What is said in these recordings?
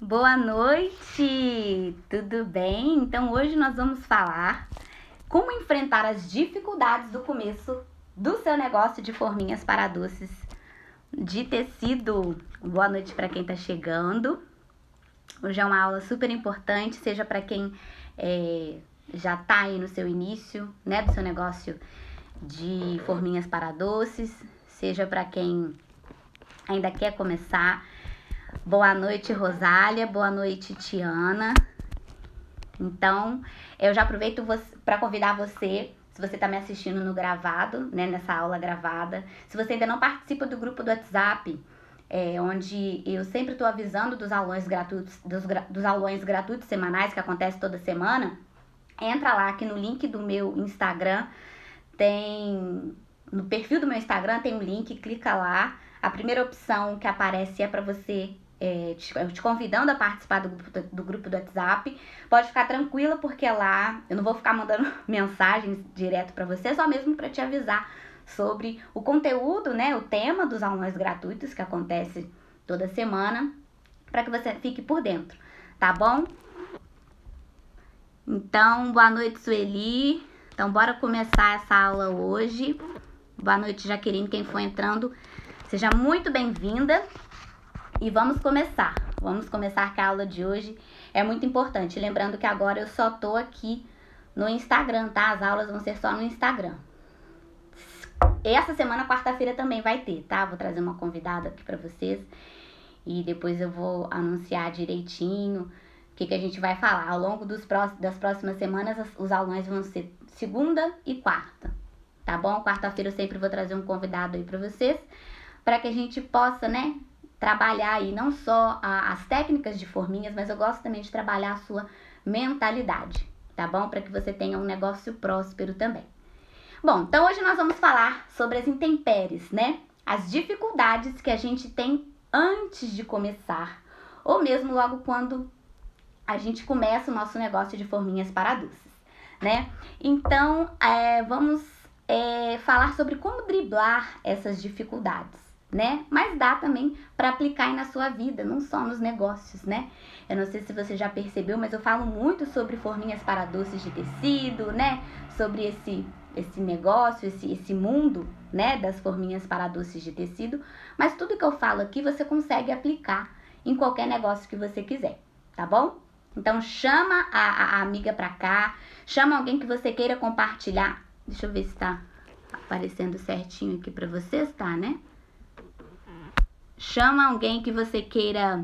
Boa noite! Tudo bem? Então hoje nós vamos falar como enfrentar as dificuldades do começo do seu negócio de forminhas para doces de tecido. Boa noite para quem está chegando. Hoje é uma aula super importante, seja para quem já está aí no seu início, né, do seu negócio de forminhas para doces, seja para quem ainda quer começar. Boa noite, Rosália. Boa noite, Tiana. Então, eu já aproveito para convidar você, se você está me assistindo no gravado, né, nessa aula gravada, se você ainda não participa do grupo do WhatsApp, onde eu sempre estou avisando dos aulões gratuitos, dos aulões gratuitos semanais que acontecem toda semana, entra lá que no link do meu Instagram no perfil do meu Instagram tem um link, clica lá. A primeira opção que aparece é para você te convidando a participar do grupo do WhatsApp. Pode ficar tranquila, porque lá eu não vou ficar mandando mensagens direto para você, só mesmo para te avisar sobre o conteúdo, né, o tema dos aulões gratuitos que acontece toda semana, para que você fique por dentro, tá bom? Então, boa noite, Sueli. Então, bora começar essa aula hoje. Boa noite, Jaqueline, quem for entrando, seja muito bem-vinda. E vamos começar. Vamos começar que a aula de hoje é muito importante. Lembrando que agora eu só tô aqui no Instagram, tá? As aulas vão ser só no Instagram. Essa semana, quarta-feira, também vai ter, tá? Vou trazer uma convidada aqui pra vocês. E depois eu vou anunciar direitinho o que a gente vai falar. Ao longo das próximas semanas, os aulões vão ser segunda e quarta, tá bom? Quarta-feira eu sempre vou trazer um convidado aí pra vocês, para que a gente possa, né, trabalhar aí não só as técnicas de forminhas, mas eu gosto também de trabalhar a sua mentalidade, tá bom? Para que você tenha um negócio próspero também. Bom, então hoje nós vamos falar sobre as intempéries, né? As dificuldades que a gente tem antes de começar, ou mesmo logo quando a gente começa o nosso negócio de forminhas para doces, né? Então, vamos falar sobre como driblar essas dificuldades, né? Mas dá também para aplicar aí na sua vida, não só nos negócios, né? Eu não sei se você já percebeu, mas eu falo muito sobre forminhas para doces de tecido, né? Sobre esse negócio, esse mundo, né, das forminhas para doces de tecido, mas tudo que eu falo aqui você consegue aplicar em qualquer negócio que você quiser, tá bom? Então chama a amiga pra cá, chama alguém que você queira compartilhar. Deixa eu ver se tá aparecendo certinho aqui pra vocês, tá, né? Chama alguém que você queira,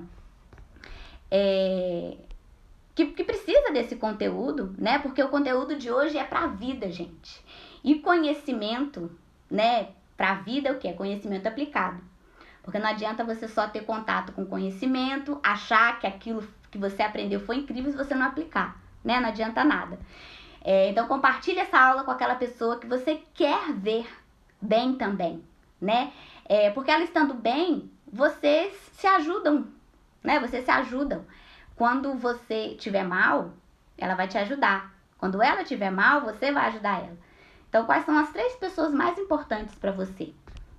que precisa desse conteúdo, né? Porque o conteúdo de hoje é pra vida, gente. E conhecimento, né, pra vida é o que? É conhecimento aplicado. Porque não adianta você só ter contato com conhecimento, achar que aquilo que você aprendeu foi incrível se você não aplicar, né? Não adianta nada. Então compartilha essa aula com aquela pessoa que você quer ver bem também, né? Porque ela estando bem, vocês se ajudam, né? Vocês se ajudam. Quando você estiver mal, ela vai te ajudar. Quando ela estiver mal, você vai ajudar ela. Então, quais são as 3 pessoas mais importantes para você?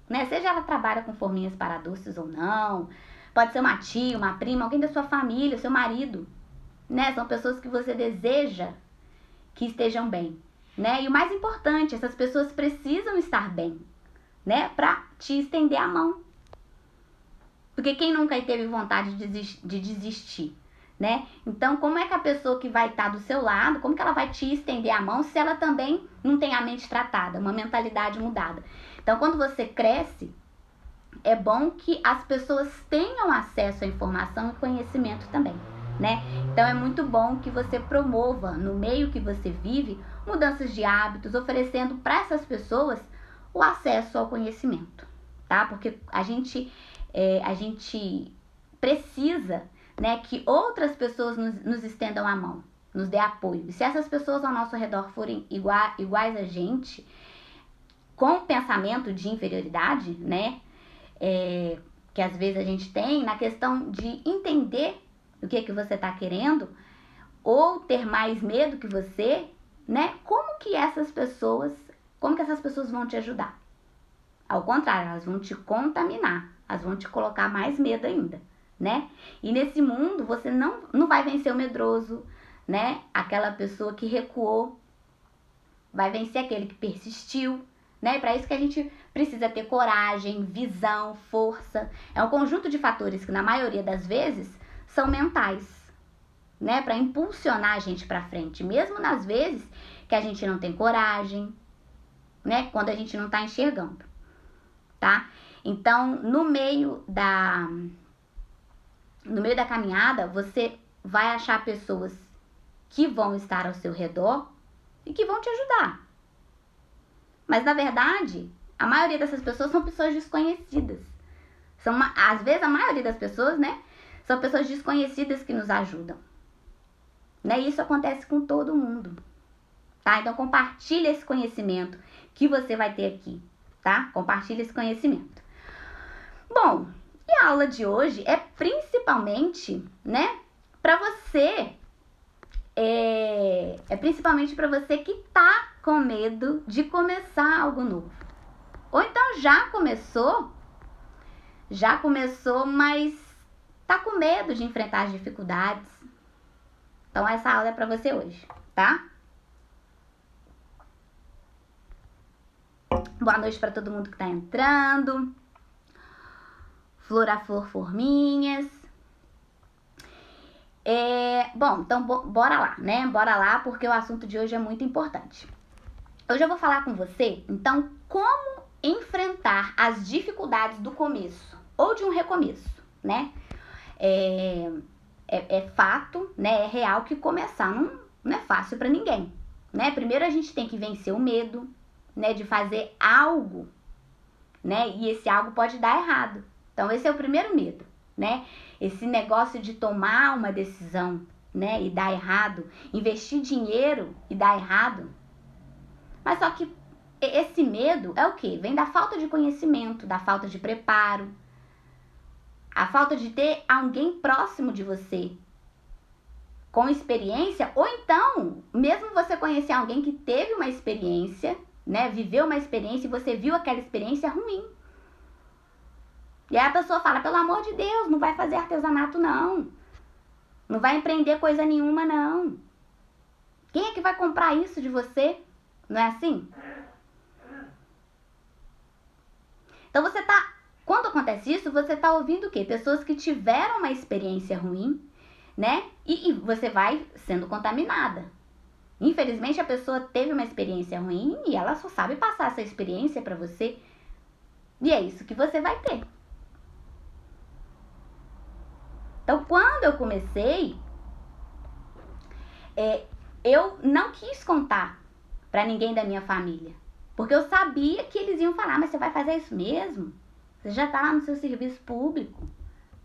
Né? Seja ela trabalha com forminhas para doces ou não, pode ser uma tia, uma prima, alguém da sua família, seu marido, né? São pessoas que você deseja que estejam bem, né? E o mais importante, essas pessoas precisam estar bem, né? Pra te estender a mão. Porque quem nunca teve vontade de desistir, né? Então, como é que a pessoa que vai estar do seu lado, como que ela vai te estender a mão se ela também não tem a mente tratada, uma mentalidade mudada? Então, quando você cresce, é bom que as pessoas tenham acesso à informação e conhecimento também, né? Então, é muito bom que você promova no meio que você vive mudanças de hábitos, oferecendo para essas pessoas o acesso ao conhecimento, tá? Porque a gente precisa, né, que outras pessoas nos estendam a mão, nos dê apoio. E se essas pessoas ao nosso redor forem iguais a gente, com pensamento de inferioridade, né, que às vezes a gente tem, na questão de entender o que você está querendo, ou ter mais medo que você, né, como que essas pessoas vão te ajudar? Ao contrário, elas vão te contaminar, elas vão te colocar mais medo ainda, né? E nesse mundo você não vai vencer o medroso, né? Aquela pessoa que recuou. Vai vencer aquele que persistiu, né? Para isso que a gente precisa ter coragem, visão, força. É um conjunto de fatores que na maioria das vezes são mentais, né? Para impulsionar a gente para frente, mesmo nas vezes que a gente não tem coragem, né? Quando a gente não tá enxergando, tá? Então, no meio da caminhada, você vai achar pessoas que vão estar ao seu redor e que vão te ajudar. Mas, na verdade, a maioria dessas pessoas são pessoas desconhecidas. Às vezes, a maioria das pessoas, né, são pessoas desconhecidas que nos ajudam. Né? E isso acontece com todo mundo. Tá? Então, compartilha esse conhecimento que você vai ter aqui. Tá? Compartilha esse conhecimento. Bom, e a aula de hoje é principalmente, né, para você... É principalmente para você que tá com medo de começar algo novo. Ou então já começou, mas tá com medo de enfrentar as dificuldades. Então essa aula é para você hoje, tá? Boa noite para todo mundo que tá entrando. Flor a flor, forminhas. Bom, então bora lá, né? Bora lá, porque o assunto de hoje é muito importante. Hoje eu vou falar com você, então, como enfrentar as dificuldades do começo ou de um recomeço, né? É fato, né? É real que começar não é fácil para ninguém, né? Primeiro a gente tem que vencer o medo, né? De fazer algo, né? E esse algo pode dar errado. Então, esse é o primeiro medo, né? Esse negócio de tomar uma decisão, né, e dar errado, investir dinheiro e dar errado. Mas só que esse medo é o quê? Vem da falta de conhecimento, da falta de preparo, a falta de ter alguém próximo de você, com experiência, ou então, mesmo você conhecer alguém que teve uma experiência, né, viveu uma experiência e você viu aquela experiência ruim. E aí a pessoa fala, pelo amor de Deus, não vai fazer artesanato não. Não vai empreender coisa nenhuma não. Quem é que vai comprar isso de você? Não é assim? Então quando acontece isso, você tá ouvindo o quê? Pessoas que tiveram uma experiência ruim, né? E você vai sendo contaminada. Infelizmente a pessoa teve uma experiência ruim e ela só sabe passar essa experiência pra você. E é isso que você vai ter. Então, quando eu comecei, eu não quis contar para ninguém da minha família. Porque eu sabia que eles iam falar, mas você vai fazer isso mesmo? Você já tá lá no seu serviço público.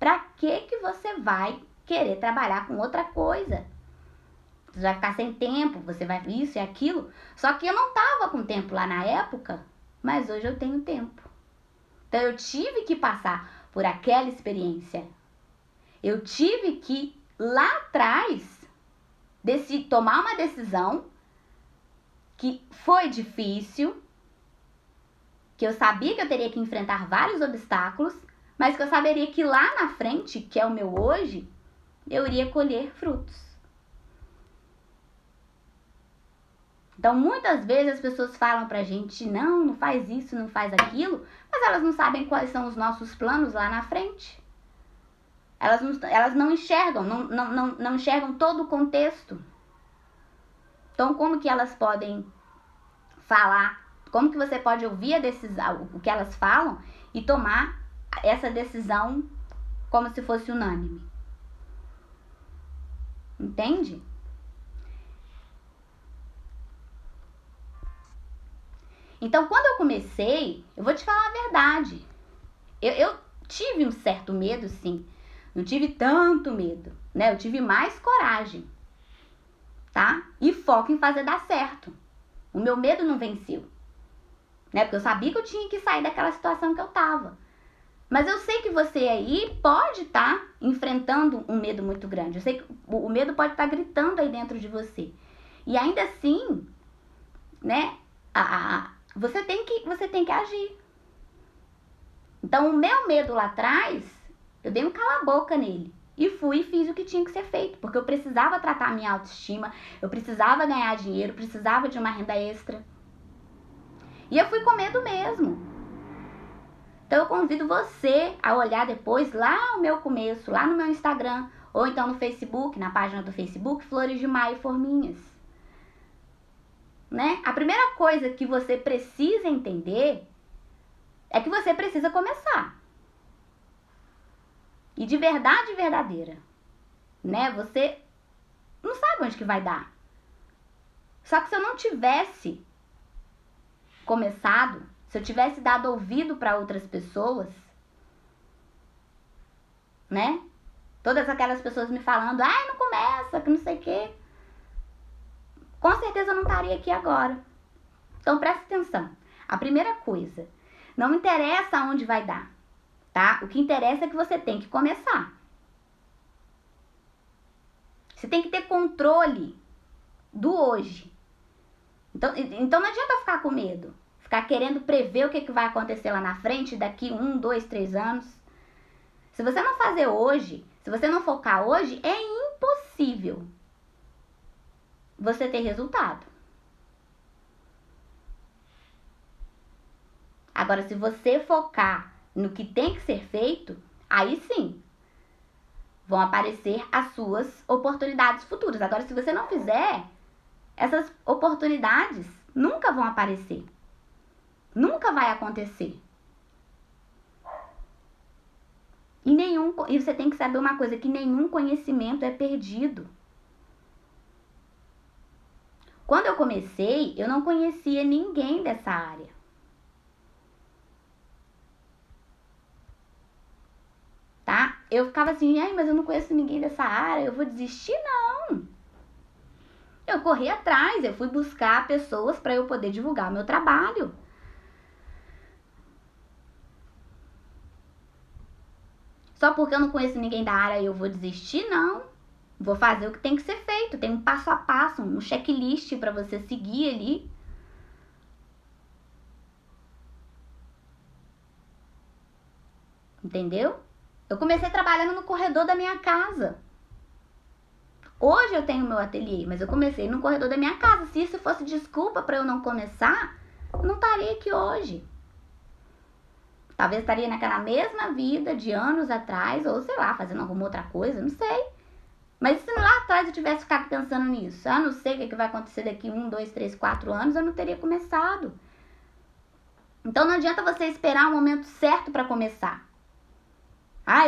Pra que você vai querer trabalhar com outra coisa? Você vai ficar sem tempo, você vai isso e aquilo. Só que eu não tava com tempo lá na época, mas hoje eu tenho tempo. Então, eu tive que passar por aquela experiência. Eu tive que, lá atrás, tomar uma decisão que foi difícil, que eu sabia que eu teria que enfrentar vários obstáculos, mas que eu saberia que lá na frente, que é o meu hoje, eu iria colher frutos. Então, muitas vezes as pessoas falam pra gente, não faz isso, não faz aquilo, mas elas não sabem quais são os nossos planos lá na frente. Elas não enxergam, não enxergam todo o contexto. Então, como que elas podem falar? Como que você pode ouvir a decisão, o que elas falam e tomar essa decisão como se fosse unânime? Entende? Então, quando eu comecei, eu vou te falar a verdade. Eu tive um certo medo, sim. Não tive tanto medo, né? Eu tive mais coragem, tá? E foco em fazer dar certo. O meu medo não venceu, né? Porque eu sabia que eu tinha que sair daquela situação que eu tava. Mas eu sei que você aí pode estar enfrentando um medo muito grande. Eu sei que o medo pode estar gritando aí dentro de você. E ainda assim, né? Você tem que agir. Então, o meu medo lá atrás, Eu dei um cala-boca nele. E fui e fiz o que tinha que ser feito, porque eu precisava tratar a minha autoestima, eu precisava ganhar dinheiro, precisava de uma renda extra. E eu fui com medo mesmo. Então eu convido você a olhar depois lá o meu começo, lá no meu Instagram, ou então no Facebook, na página do Facebook, Flores de Maio Forminhas. Né? A primeira coisa que você precisa entender é que você precisa começar. E de verdade verdadeira, né? Você não sabe onde que vai dar. Só que se eu não tivesse começado, se eu tivesse dado ouvido para outras pessoas, né? Todas aquelas pessoas me falando, ai, não começa, que não sei o quê. Com certeza eu não estaria aqui agora. Então presta atenção. A primeira coisa, não interessa onde vai dar. Tá? O que interessa é que você tem que começar. Você tem que ter controle do hoje. Então não adianta ficar com medo. Ficar querendo prever o que vai acontecer lá na frente, daqui 1, 2, 3 anos. Se você não fazer hoje, se você não focar hoje, é impossível você ter resultado. Agora, se você focar no que tem que ser feito, aí sim, vão aparecer as suas oportunidades futuras. Agora, se você não fizer, essas oportunidades nunca vão aparecer. Nunca vai acontecer. E você tem que saber uma coisa, que nenhum conhecimento é perdido. Quando eu comecei, eu não conhecia ninguém dessa área. Tá? Eu ficava assim, ai, mas eu não conheço ninguém dessa área, eu vou desistir? Não. Eu corri atrás, eu fui buscar pessoas para eu poder divulgar o meu trabalho. Só porque eu não conheço ninguém da área eu vou desistir? Não. Vou fazer o que tem que ser feito. Tem um passo a passo, um checklist para você seguir ali. Entendeu? Eu comecei trabalhando no corredor da minha casa. Hoje eu tenho meu ateliê, mas eu comecei no corredor da minha casa. Se isso fosse desculpa para eu não começar, eu não estaria aqui hoje. Talvez estaria naquela mesma vida de anos atrás, ou sei lá, fazendo alguma outra coisa, não sei. Mas se lá atrás eu tivesse ficado pensando nisso, não sei o que vai acontecer daqui 1, 2, 3, 4 anos, eu não teria começado. Então não adianta você esperar o momento certo para começar.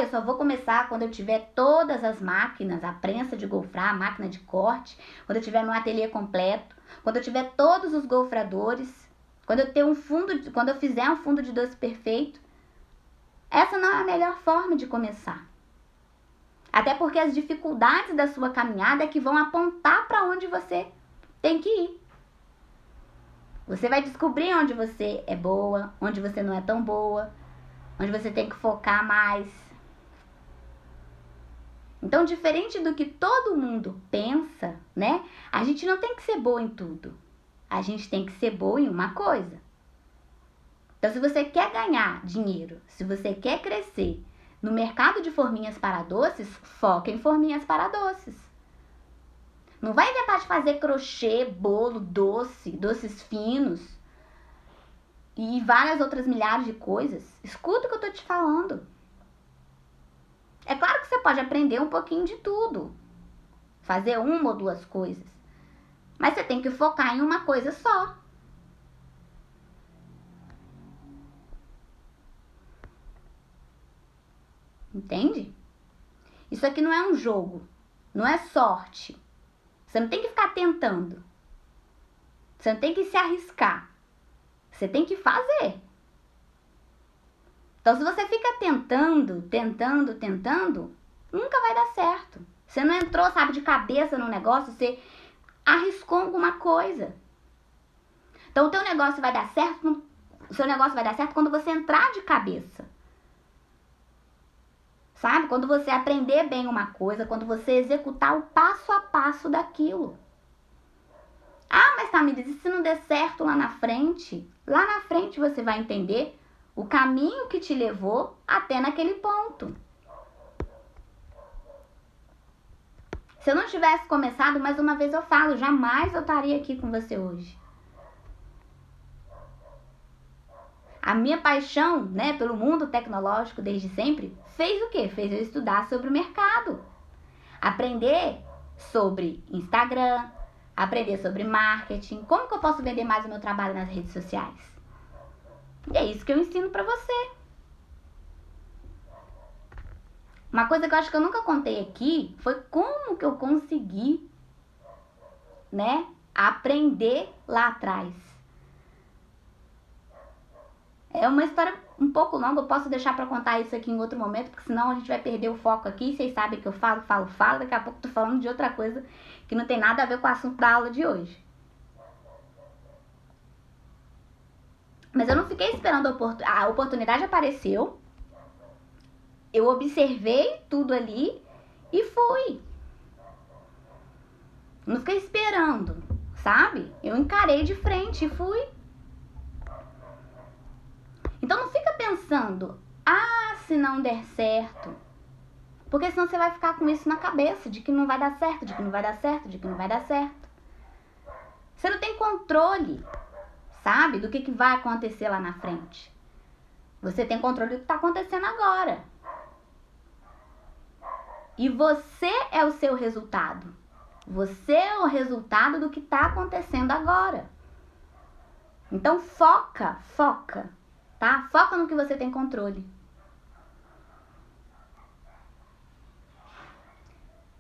Eu só vou começar quando eu tiver todas as máquinas, a prensa de golfrar, a máquina de corte, quando eu tiver meu ateliê completo, quando eu tiver todos os golfradores, quando eu fizer um fundo de doce perfeito. Essa não é a melhor forma de começar. Até porque as dificuldades da sua caminhada é que vão apontar para onde você tem que ir. Você vai descobrir onde você é boa, onde você não é tão boa, onde você tem que focar mais. Então, diferente do que todo mundo pensa, né? A gente não tem que ser boa em tudo. A gente tem que ser boa em uma coisa. Então, se você quer ganhar dinheiro, se você quer crescer no mercado de forminhas para doces, foca em forminhas para doces. Não vai inventar de fazer crochê, bolo, doces finos e várias outras milhares de coisas. Escuta o que eu tô te falando. É claro que você pode aprender um pouquinho de tudo, fazer uma ou duas coisas, mas você tem que focar em uma coisa só. Entende? Isso aqui não é um jogo, não é sorte. Você não tem que ficar tentando. Você não tem que se arriscar. Você tem que fazer. Então, se você fica tentando, nunca vai dar certo. Você não entrou, sabe, de cabeça no negócio, você arriscou alguma coisa. Então, o teu negócio vai dar certo, o seu negócio vai dar certo quando você entrar de cabeça. Sabe? Quando você aprender bem uma coisa, quando você executar o passo a passo daquilo. Mas Tamires, e se não der certo lá na frente? Lá na frente você vai entender o caminho que te levou até naquele ponto. Se eu não tivesse começado, mais uma vez eu falo, jamais eu estaria aqui com você hoje. A minha paixão, né, pelo mundo tecnológico desde sempre, fez o quê? Fez eu estudar sobre o mercado. Aprender sobre Instagram, aprender sobre marketing, como que eu posso vender mais o meu trabalho nas redes sociais. E é isso que eu ensino pra você. Uma coisa que eu acho que eu nunca contei aqui foi como que eu consegui, né, aprender lá atrás. É uma história um pouco longa, eu posso deixar pra contar isso aqui em outro momento, porque senão a gente vai perder o foco aqui. Vocês sabem que eu falo, daqui a pouco tô falando de outra coisa que não tem nada a ver com o assunto da aula de hoje. Mas eu não fiquei esperando a oportunidade apareceu, eu observei tudo ali e fui. Não fiquei esperando, sabe? Eu encarei de frente e fui. Então não fica pensando, se não der certo. Porque senão você vai ficar com isso na cabeça, de que não vai dar certo, de que não vai dar certo, de que não vai dar certo. Você não tem controle, sabe, do que vai acontecer lá na frente. Você tem controle do que está acontecendo agora. E você é o seu resultado. Você é o resultado do que está acontecendo agora. Então foca, tá? Foca no que você tem controle.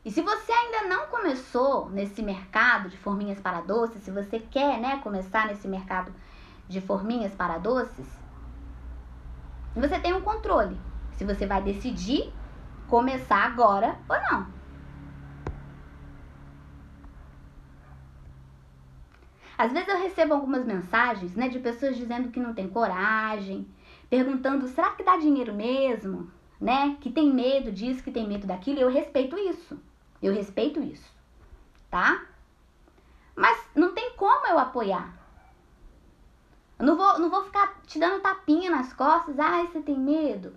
E se você ainda não começou nesse mercado de forminhas para doces, se você quer, né, começar nesse mercado de forminhas para doces, você tem um controle. Se você vai decidir começar agora ou não. Às vezes eu recebo algumas mensagens, né, de pessoas dizendo que não tem coragem, perguntando, será que dá dinheiro mesmo? Né? Que tem medo disso, que tem medo daquilo. Eu respeito isso. Tá? Mas não tem como eu apoiar. Eu não vou ficar te dando tapinha nas costas. Você tem medo?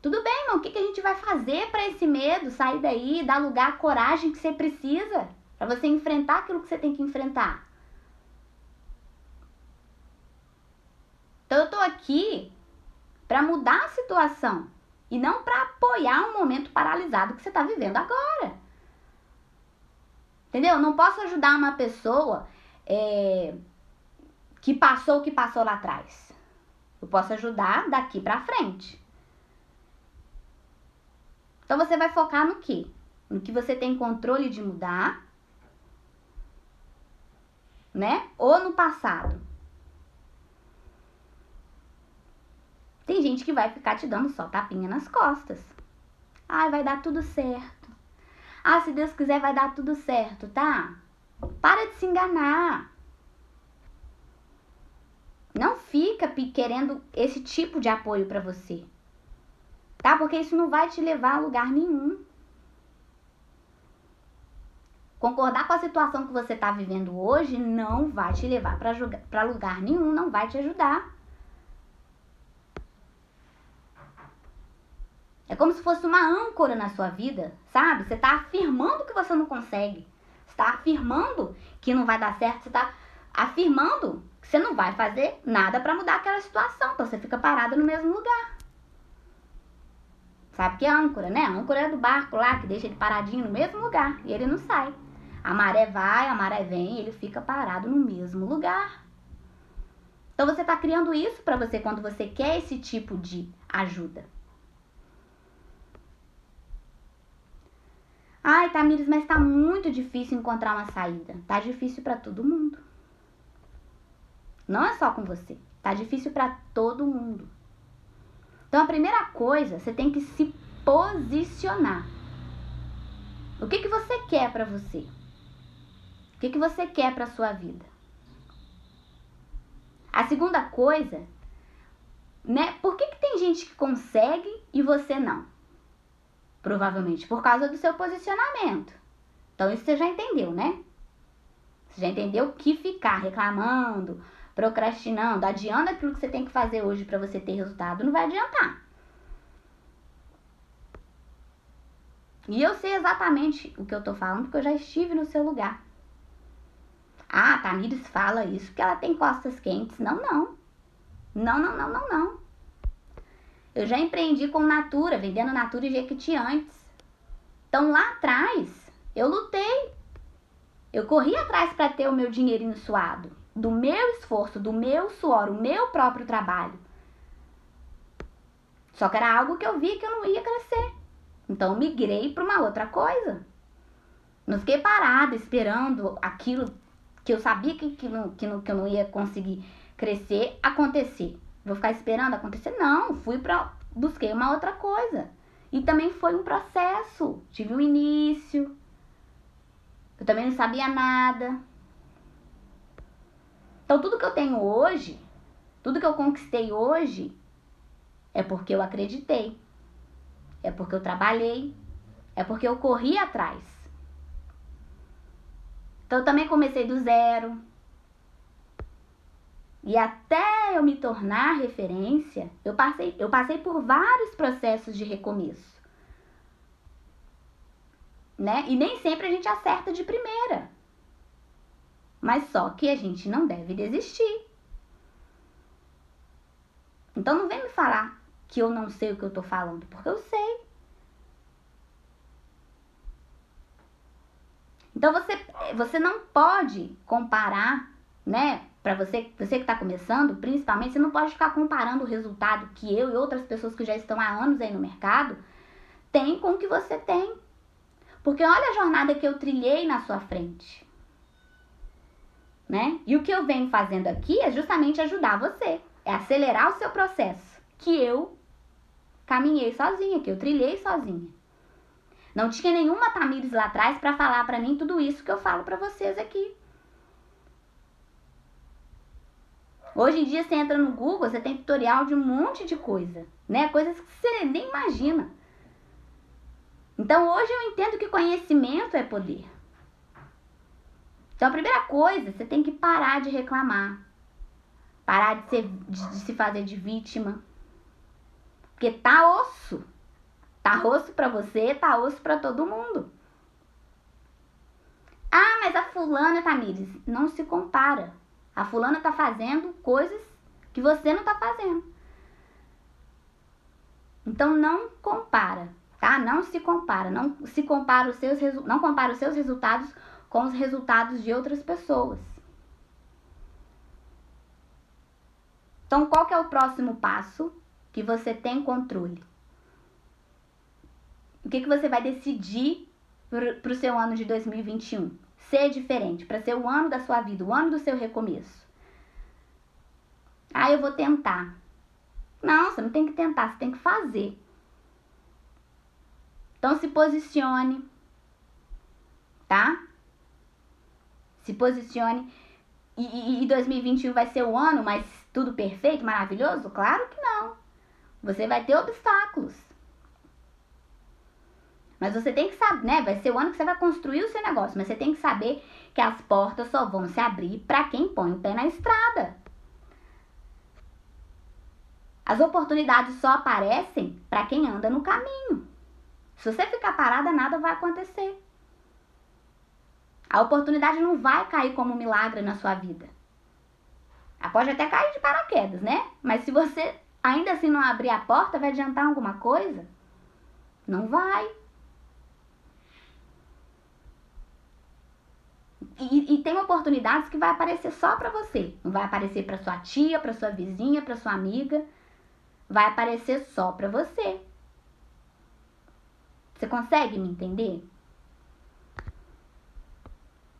Tudo bem, mas o que a gente vai fazer para esse medo sair daí, dar lugar à coragem que você precisa para você enfrentar aquilo que você tem que enfrentar? Então eu tô aqui para mudar a situação e não para apoiar um momento paralisado que você tá vivendo agora. Entendeu? Eu não posso ajudar uma pessoa que passou o que passou lá atrás. Eu posso ajudar daqui para frente. Então você vai focar no quê? No que você tem controle de mudar, né? Ou no passado. Tem gente que vai ficar te dando só tapinha nas costas. Vai dar tudo certo. Se Deus quiser vai dar tudo certo, tá? Para de se enganar. Não fica querendo esse tipo de apoio pra você. Tá? Porque isso não vai te levar a lugar nenhum. Concordar com a situação que você tá vivendo hoje não vai te levar pra lugar nenhum, não vai te ajudar. É como se fosse uma âncora na sua vida, sabe? Você tá afirmando que você não consegue. Você tá afirmando que não vai dar certo. Você tá afirmando que você não vai fazer nada pra mudar aquela situação. Então você fica parada no mesmo lugar. Sabe que é âncora, né? A âncora é do barco lá, que deixa ele paradinho no mesmo lugar. E ele não sai. A maré vai, a maré vem, e ele fica parado no mesmo lugar. Então você tá criando isso pra você quando você quer esse tipo de ajuda. Tamires, mas tá muito difícil encontrar uma saída. Tá difícil pra todo mundo. Não é só com você. Tá difícil pra todo mundo. Então a primeira coisa, você tem que se posicionar. O que você quer pra você? O que você quer pra sua vida? A segunda coisa, né? Por que tem gente que consegue e você não? Provavelmente por causa do seu posicionamento. Então isso você já entendeu, né? Você já entendeu que ficar reclamando, procrastinando, adiando aquilo que você tem que fazer hoje para você ter resultado, não vai adiantar. E eu sei exatamente o que eu tô falando, porque eu já estive no seu lugar. Ah, a Tamires fala isso porque ela tem costas quentes. Não, não. Não, não, não, não, não. Eu já empreendi com Natura, vendendo Natura e Jequiti antes. Então lá atrás, eu lutei. Eu corri atrás para ter o meu dinheirinho suado. Do meu esforço, do meu suor, o meu próprio trabalho. Só que era algo que eu vi que eu não ia crescer. Então eu migrei para uma outra coisa. Não fiquei parada esperando aquilo que eu sabia que eu não ia conseguir crescer acontecer. Vou ficar esperando acontecer? Não, busquei uma outra coisa. E também foi um processo. Tive um início. Eu também não sabia nada. Então tudo que eu tenho hoje, tudo que eu conquistei hoje, é porque eu acreditei. É porque eu trabalhei. É porque eu corri atrás. Então eu também comecei do zero. E até eu me tornar referência, eu passei por vários processos de recomeço. Né? E nem sempre a gente acerta de primeira. Mas só que a gente não deve desistir. Então não vem me falar que eu não sei o que eu tô falando, porque eu sei. Então você não pode comparar, né? Para você que está começando, principalmente, você não pode ficar comparando o resultado que eu e outras pessoas que já estão há anos aí no mercado têm com o que você tem. Porque olha a jornada que eu trilhei na sua frente. Né? E o que eu venho fazendo aqui é justamente ajudar você. É acelerar o seu processo. Que eu caminhei sozinha, que eu trilhei sozinha. Não tinha nenhuma Tamires lá atrás para falar para mim tudo isso que eu falo para vocês aqui. Hoje em dia você entra no Google, você tem tutorial de um monte de coisa, né? Coisas que você nem imagina. Então hoje eu entendo que conhecimento é poder. Então a primeira coisa, você tem que parar de reclamar. Parar de se fazer de vítima. Porque tá osso. Tá osso pra você, tá osso pra todo mundo. Ah, mas a fulana, Tamires, não se compara. A fulana tá fazendo coisas que você não tá fazendo. Então não compara, tá? Não se compara. Não compara os seus resultados com os resultados de outras pessoas. Então qual que é o próximo passo que você tem controle? O que você vai decidir para o seu ano de 2021? Ser diferente, para ser o ano da sua vida, o ano do seu recomeço. Ah, eu vou tentar. Não, você não tem que tentar, você tem que fazer. Então se posicione, tá? Se posicione. E 2021 vai ser o ano, mas tudo perfeito, maravilhoso? Claro que não. Você vai ter obstáculos. Mas você tem que saber, né? Vai ser o ano que você vai construir o seu negócio. Mas você tem que saber que as portas só vão se abrir para quem põe o pé na estrada. As oportunidades só aparecem para quem anda no caminho. Se você ficar parada, nada vai acontecer. A oportunidade não vai cair como um milagre na sua vida. Ela pode até cair de paraquedas, né? Mas se você ainda assim não abrir a porta, vai adiantar alguma coisa? Não vai. E tem oportunidades que vai aparecer só pra você. Não vai aparecer pra sua tia, pra sua vizinha, pra sua amiga. Vai aparecer só pra você. Você consegue me entender?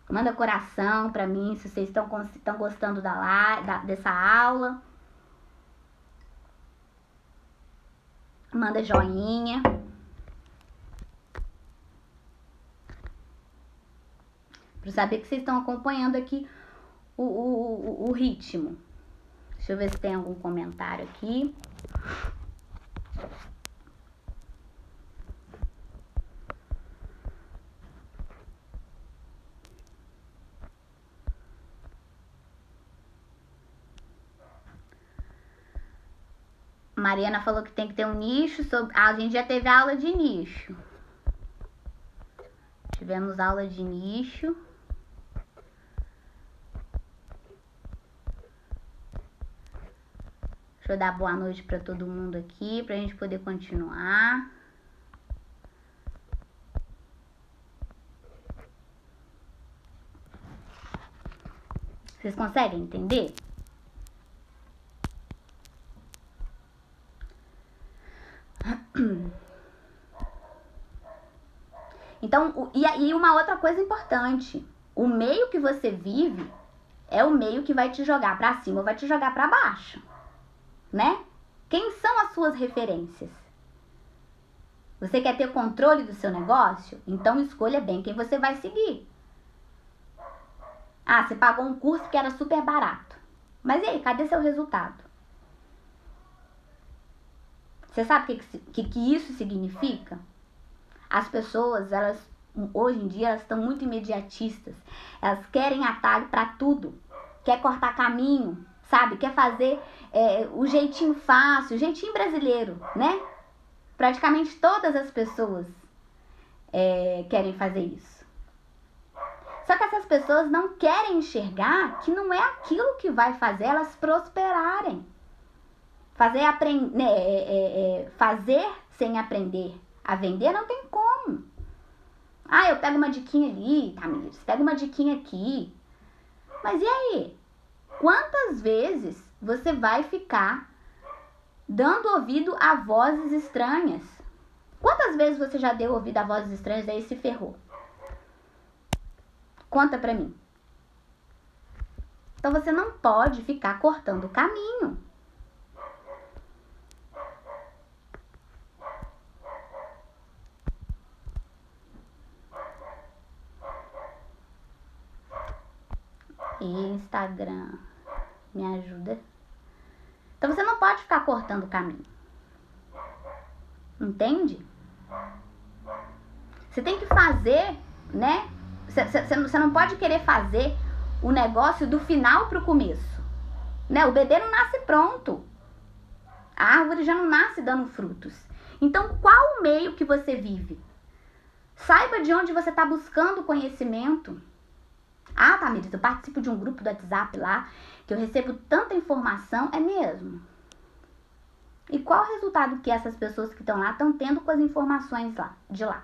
Manda coração pra mim se vocês estão gostando dessa aula. Manda joinha. Para saber que vocês estão acompanhando aqui o ritmo. Deixa eu ver se tem algum comentário aqui. Mariana falou que tem que ter um nicho. A gente já teve aula de nicho. Tivemos aula de nicho. Deixa eu dar boa noite para todo mundo aqui, pra gente poder continuar. Vocês conseguem entender? Então, e uma outra coisa importante, o meio que você vive é o meio que vai te jogar para cima ou vai te jogar para baixo, né? Quem são as suas referências? Você quer ter controle do seu negócio? Então escolha bem quem você vai seguir. Ah, você pagou um curso que era super barato. Mas e aí, cadê seu resultado? Você sabe o que isso significa? As pessoas, elas hoje em dia, elas estão muito imediatistas. Elas querem atalho para tudo. Quer cortar caminho, sabe? Quer fazer o jeitinho fácil, o jeitinho brasileiro, né? Praticamente todas as pessoas querem fazer isso. Só que essas pessoas não querem enxergar que não é aquilo que vai fazer elas prosperarem. Fazer sem aprender a vender não tem como. Ah, eu pego uma diquinha ali, Tamires, pega uma diquinha aqui. Mas e aí? Quantas vezes você vai ficar dando ouvido a vozes estranhas? Quantas vezes você já deu ouvido a vozes estranhas e aí se ferrou? Conta pra mim. Então você não pode ficar cortando o caminho. Instagram, me ajuda. Então você não pode ficar cortando o caminho. Entende? Você tem que fazer, né? Você não pode querer fazer o negócio do final pro começo, né? O bebê não nasce pronto. A árvore já não nasce dando frutos. Então, qual o meio que você vive? Saiba de onde você está buscando conhecimento. Ah, Tamires, eu participo de um grupo do WhatsApp lá, que eu recebo tanta informação, é mesmo? E qual o resultado que essas pessoas que estão lá estão tendo com as informações de lá?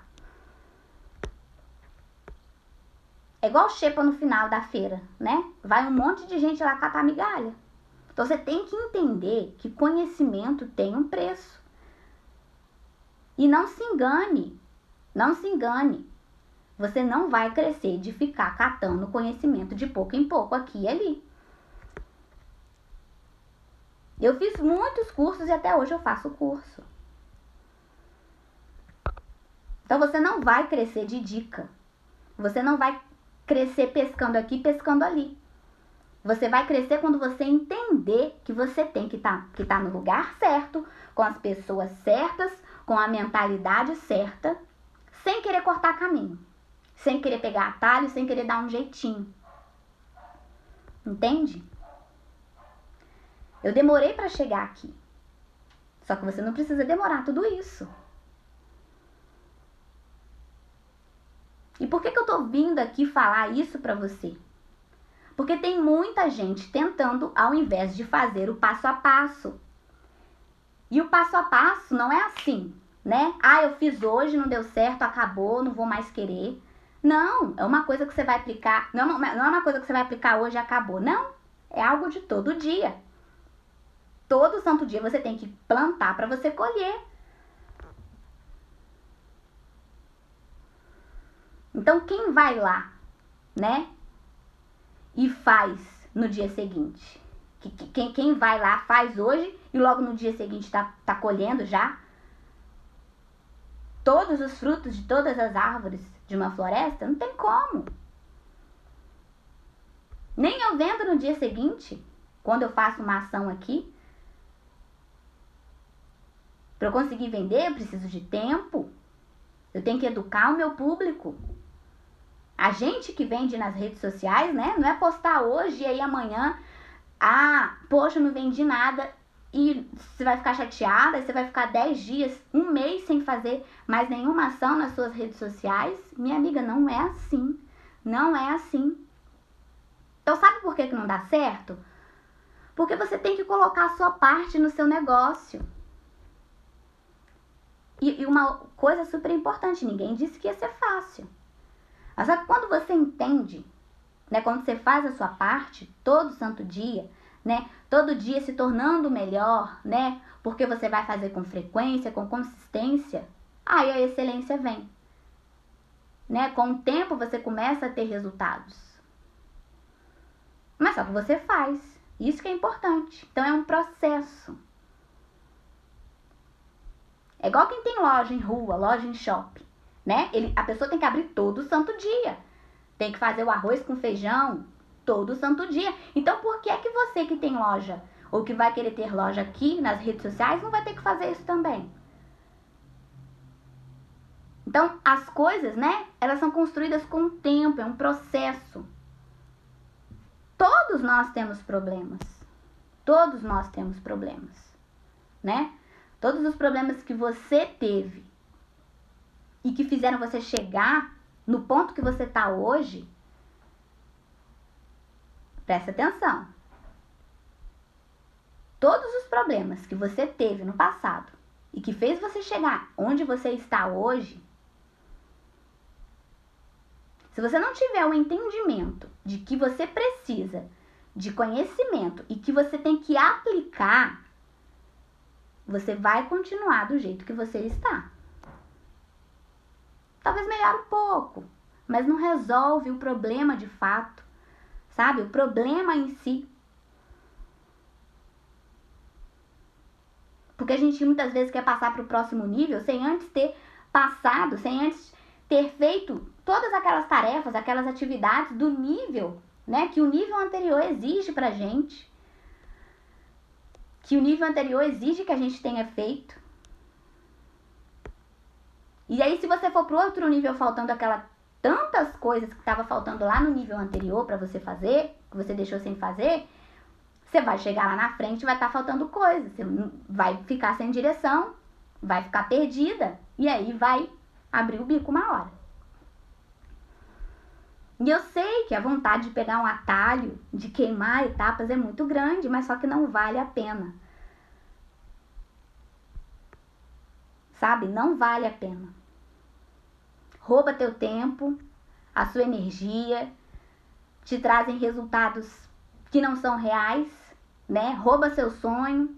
É igual xepa no final da feira, né? Vai um monte de gente lá catar migalha. Então você tem que entender que conhecimento tem um preço. E não se engane, não se engane. Você não vai crescer de ficar catando conhecimento de pouco em pouco aqui e ali. Eu fiz muitos cursos e até hoje eu faço curso. Então você não vai crescer de dica. Você não vai crescer pescando aqui, pescando ali. Você vai crescer quando você entender que você tem que estar no lugar certo, com as pessoas certas, com a mentalidade certa, sem querer cortar caminho. Sem querer pegar atalho, sem querer dar um jeitinho. Entende? Eu demorei para chegar aqui. Só que você não precisa demorar tudo isso. E por que eu tô vindo aqui falar isso para você? Porque tem muita gente tentando ao invés de fazer o passo a passo. E o passo a passo não é assim, né? Ah, eu fiz hoje, não deu certo, acabou, não vou mais querer. Não, é uma coisa que você vai aplicar, não é uma coisa que você vai aplicar hoje e acabou. Não, é algo de todo dia. Todo santo dia você tem que plantar para você colher. Então quem vai lá, né, e faz no dia seguinte? Quem vai lá faz hoje e logo no dia seguinte tá colhendo já todos os frutos de todas as árvores de uma floresta? Não tem como. Nem eu vendo no dia seguinte, quando eu faço uma ação aqui. Para eu conseguir vender, eu preciso de tempo. Eu tenho que educar o meu público. A gente que vende nas redes sociais, né? Não é postar hoje e aí amanhã, ah, poxa, não vendi nada. e você vai ficar chateada, você vai ficar 10 dias, um mês sem fazer mais nenhuma ação nas suas redes sociais. Minha amiga, não é assim. Não é assim. Então sabe por que não dá certo? Porque você tem que colocar a sua parte no seu negócio. E uma coisa super importante, ninguém disse que ia ser fácil. Mas só que quando você entende, né, quando você faz a sua parte, todo santo dia, né, todo dia se tornando melhor, né, porque você vai fazer com frequência, com consistência, aí a excelência vem. Né? Com o tempo você começa a ter resultados. Mas só que você faz. Isso que é importante. Então é um processo. É igual quem tem loja em rua, loja em shopping, né? A pessoa tem que abrir todo santo dia. Tem que fazer o arroz com feijão todo santo dia. Então por que é que você que tem loja ou que vai querer ter loja aqui nas redes sociais não vai ter que fazer isso também? Então as coisas, né? Elas são construídas com o tempo, é um processo. Todos nós temos problemas. Todos nós temos problemas, né? Todos os problemas que você teve e que fizeram você chegar no ponto que você está hoje, presta atenção. Todos os problemas que você teve no passado e que fez você chegar onde você está hoje, se você não tiver o entendimento de que você precisa de conhecimento e que você tem que aplicar, você vai continuar do jeito que você está. Talvez melhore um pouco, mas não resolve o problema de fato, sabe? O problema em si. Porque a gente muitas vezes quer passar para o próximo nível sem antes ter passado, sem antes ter feito todas aquelas tarefas, aquelas atividades do nível, né? Que o nível anterior exige pra gente. Que o nível anterior exige que a gente tenha feito. E aí, se você for pro outro nível faltando tantas coisas que estava faltando lá no nível anterior para você fazer, que você deixou sem fazer, você vai chegar lá na frente e vai estar faltando coisas. Você vai ficar sem direção, vai ficar perdida e aí vai abrir o bico uma hora. E eu sei que a vontade de pegar um atalho, de queimar etapas é muito grande, mas só que não vale a pena. Sabe? Não vale a pena. Rouba teu tempo, a sua energia, te trazem resultados que não são reais, né? Rouba seu sonho.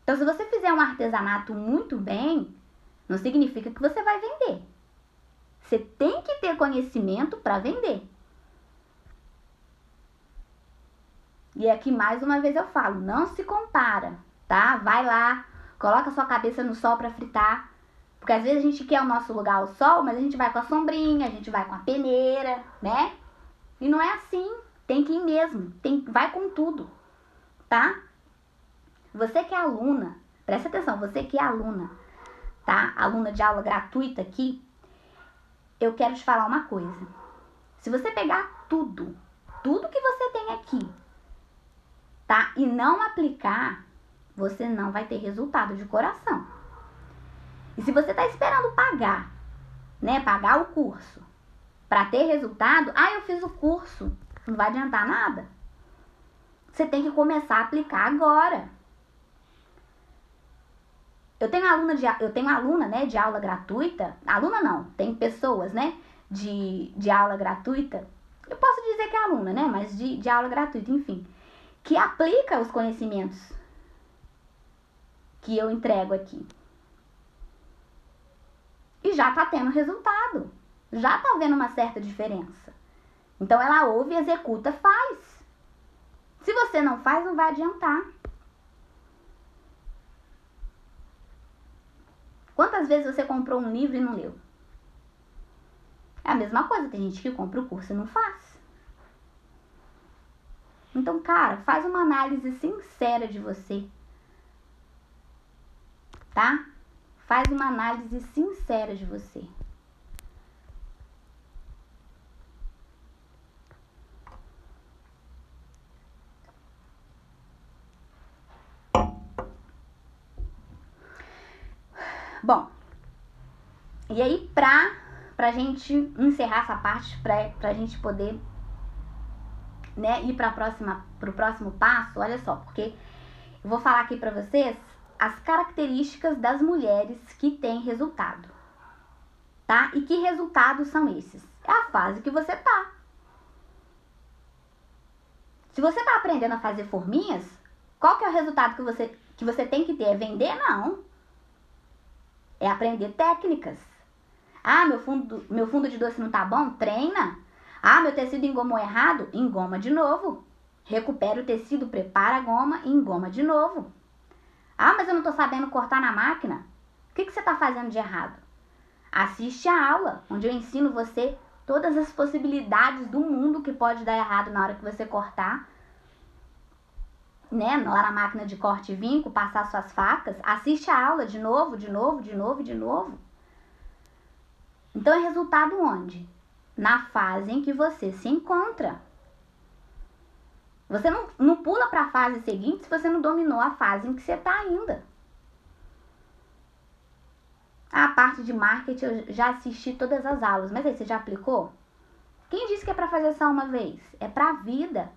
Então, se você fizer um artesanato muito bem, não significa que você vai vender. Você tem que ter conhecimento para vender. E aqui mais uma vez eu falo, não se compara, tá? Vai lá, coloca sua cabeça no sol para fritar. Porque às vezes a gente quer o nosso lugar ao sol, mas a gente vai com a sombrinha, a gente vai com a peneira, né? E não é assim, tem que ir mesmo, vai com tudo, tá? Você que é aluna, presta atenção, você que é aluna, tá? Aluna de aula gratuita aqui, eu quero te falar uma coisa. Se você pegar tudo que você tem aqui, tá? E não aplicar, você não vai ter resultado de coração. E se você tá esperando pagar, né? Pagar o curso para ter resultado, eu fiz o curso, não vai adiantar nada. Você tem que começar a aplicar agora. Eu tenho aluna, né, de aula gratuita. Aluna não, tem pessoas, né, de aula gratuita. Eu posso dizer que é aluna, né, mas de aula gratuita, enfim. Que aplica os conhecimentos que eu entrego aqui. E já tá tendo resultado. Já tá vendo uma certa diferença. Então ela ouve, executa, faz. Se você não faz, não vai adiantar. Quantas vezes você comprou um livro e não leu? É a mesma coisa, tem gente que compra o curso e não faz. Então, cara, faz uma análise sincera de você. Tá? Faz uma análise sincera de você. Bom, e aí pra gente encerrar essa parte, pra gente poder, né, ir pro próximo passo, olha só, porque eu vou falar aqui pra vocês as características das mulheres que têm resultado, tá? E que resultados são esses? É a fase que você tá. Se você tá aprendendo a fazer forminhas, qual que é o resultado que você tem que ter? É vender? Não. É aprender técnicas. Ah, meu fundo de doce não tá bom? Treina. Ah, meu tecido engomou errado? Engoma de novo. Recupera o tecido, prepara a goma e engoma de novo. Ah, mas eu não tô sabendo cortar na máquina. O que você tá fazendo de errado? Assiste a aula, onde eu ensino você todas as possibilidades do mundo que pode dar errado na hora que você cortar, né? Lá na máquina de corte e vinco, passar suas facas. Assiste a aula de novo, de novo, de novo, de novo. Então é resultado onde? Na fase em que você se encontra. Você não pula para a fase seguinte se você não dominou a fase em que você está ainda. A parte de marketing eu já assisti todas as aulas, mas aí você já aplicou? Quem disse que é para fazer só uma vez? É para a vida.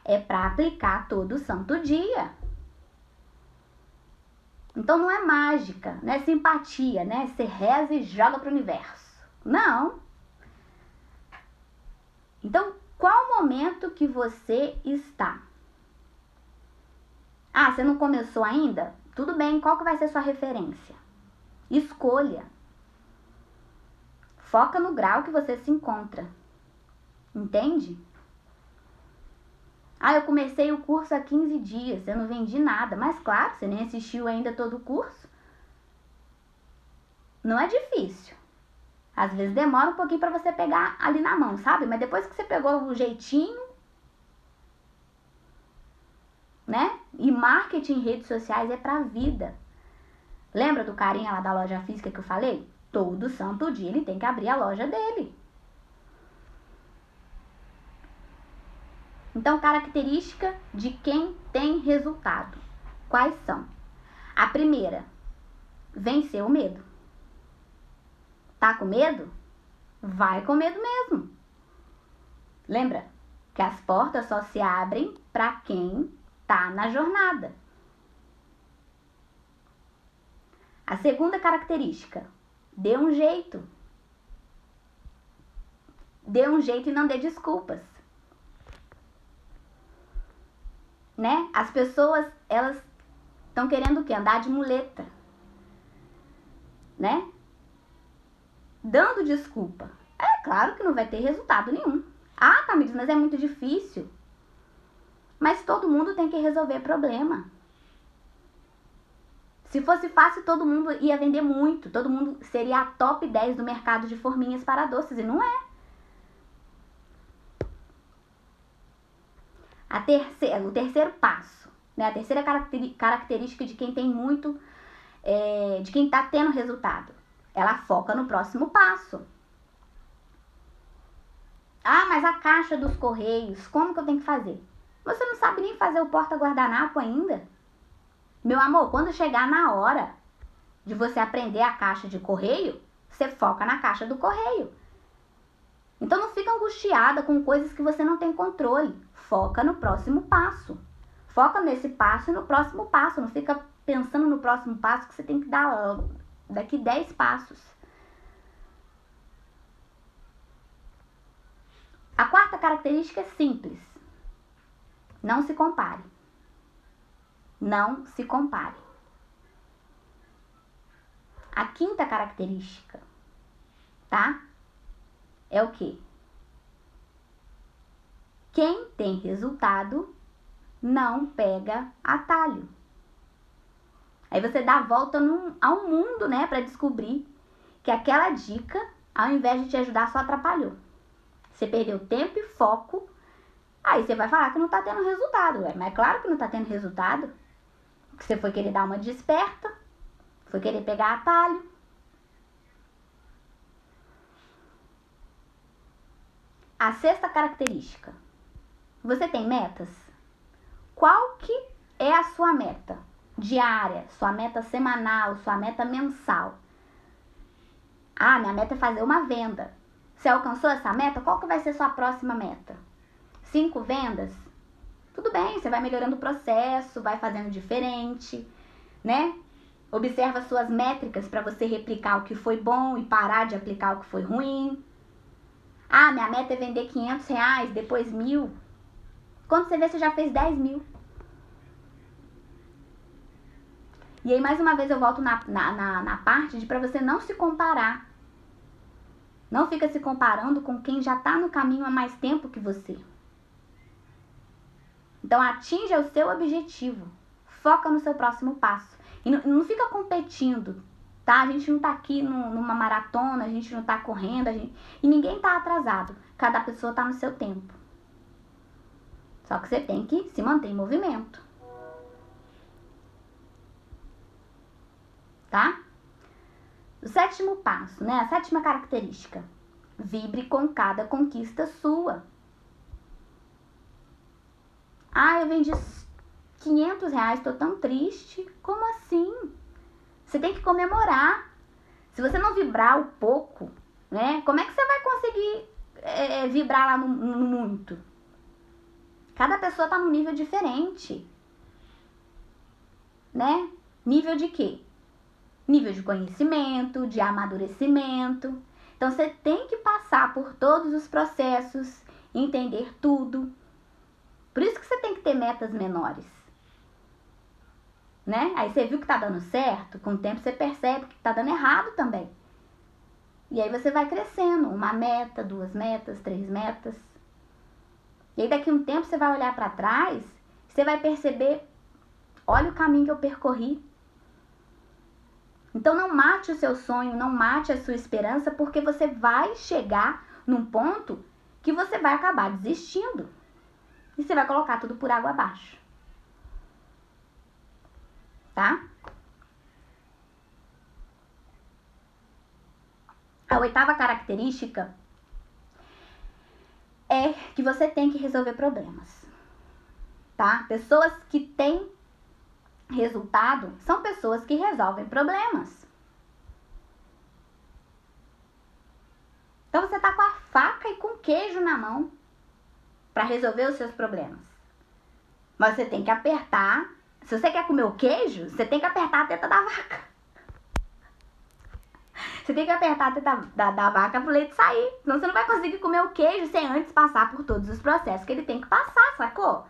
É para aplicar todo santo dia. Então não é mágica, não é simpatia, né? Você reza e joga para o universo. Não. Então, qual o momento que você está? Ah, você não começou ainda? Tudo bem, qual que vai ser sua referência? Escolha. Foca no grau que você se encontra. Entende? Ah, eu comecei o curso há 15 dias, eu não vendi nada. Mas claro, você nem assistiu ainda todo o curso. Não é difícil. Às vezes demora um pouquinho para você pegar ali na mão, sabe? Mas depois que você pegou o jeitinho, né? E marketing em redes sociais é pra vida. Lembra do carinha lá da loja física que eu falei? Todo santo dia ele tem que abrir a loja dele. Então, característica de quem tem resultado. Quais são? A primeira, vencer o medo. Tá com medo? Vai com medo mesmo. Lembra que as portas só se abrem para quem tá na jornada. A segunda característica, dê um jeito. Dê um jeito e não dê desculpas. Né? As pessoas, elas estão querendo o quê? Andar de muleta. Né? Dando desculpa. É claro que não vai ter resultado nenhum. Ah, Tamires, mas é muito difícil. Mas todo mundo tem que resolver problema. Se fosse fácil, todo mundo ia vender muito. Todo mundo seria a top 10 do mercado de forminhas para doces. E não é. O terceiro passo, né? A terceira característica de quem tem muito, de quem está tendo resultado. Ela foca no próximo passo. Ah, mas a caixa dos correios, como que eu tenho que fazer? Você não sabe nem fazer o porta-guardanapo ainda? Meu amor, quando chegar na hora de você aprender a caixa de correio, você foca na caixa do correio. Então não fica angustiada com coisas que você não tem controle. Foca no próximo passo. Foca nesse passo e no próximo passo. Não fica pensando no próximo passo que você tem que dar daqui 10 passos. A quarta característica é simples. Não se compare. Não se compare. A quinta característica, tá? É o quê? Quem tem resultado não pega atalho. Aí você dá a volta ao mundo, né? Pra descobrir que aquela dica, ao invés de te ajudar, só atrapalhou. Você perdeu tempo e foco. Aí você vai falar que não tá tendo resultado. Mas é claro que não tá tendo resultado. Porque você foi querer dar uma desperta. Foi querer pegar atalho. A sexta característica. Você tem metas? Qual que é a sua meta diária, sua meta semanal, sua meta mensal? Ah, minha meta é fazer uma venda. Você alcançou essa meta? Qual que vai ser sua próxima meta? 5 vendas? Tudo bem, você vai melhorando o processo, vai fazendo diferente, né? Observa suas métricas para você replicar o que foi bom e parar de aplicar o que foi ruim. Ah, minha meta é vender R$500, depois 1.000. Quando você vê, você já fez 10.000. E aí, mais uma vez, eu volto na parte de para você não se comparar. Não fica se comparando com quem já está no caminho há mais tempo que você. Então, atinja o seu objetivo. Foca no seu próximo passo. E não fica competindo, tá? A gente não tá aqui numa maratona, a gente não tá correndo, e ninguém tá atrasado. Cada pessoa tá no seu tempo. Só que você tem que se manter em movimento. Tá? O 7º passo, né? A 7ª característica. Vibre com cada conquista sua. Ah, eu vendi R$500, tô tão triste. Como assim? Você tem que comemorar. Se você não vibrar o pouco, né? Como é que você vai conseguir vibrar lá no muito? Cada pessoa tá num nível diferente. Né? Nível de quê? Nível de conhecimento, de amadurecimento. Então, você tem que passar por todos os processos, entender tudo. Por isso que você tem que ter metas menores. Né? Aí você viu que tá dando certo, com o tempo você percebe que tá dando errado também. E aí você vai crescendo, 1 meta, 2 metas, 3 metas. E aí daqui a um tempo você vai olhar para trás, você vai perceber, olha o caminho que eu percorri. Então não mate o seu sonho, não mate a sua esperança, porque você vai chegar num ponto que você vai acabar desistindo. E você vai colocar tudo por água abaixo. Tá? A 8ª característica é que você tem que resolver problemas. Tá? Pessoas que têm resultado são pessoas que resolvem problemas. Então você tá com a faca e com queijo na mão para resolver os seus problemas. Mas você tem que apertar. Se você quer comer o queijo, você tem que apertar a teta da vaca. Você tem que apertar a teta da vaca pro leite sair. Senão você não vai conseguir comer o queijo sem antes passar por todos os processos que ele tem que passar, sacou?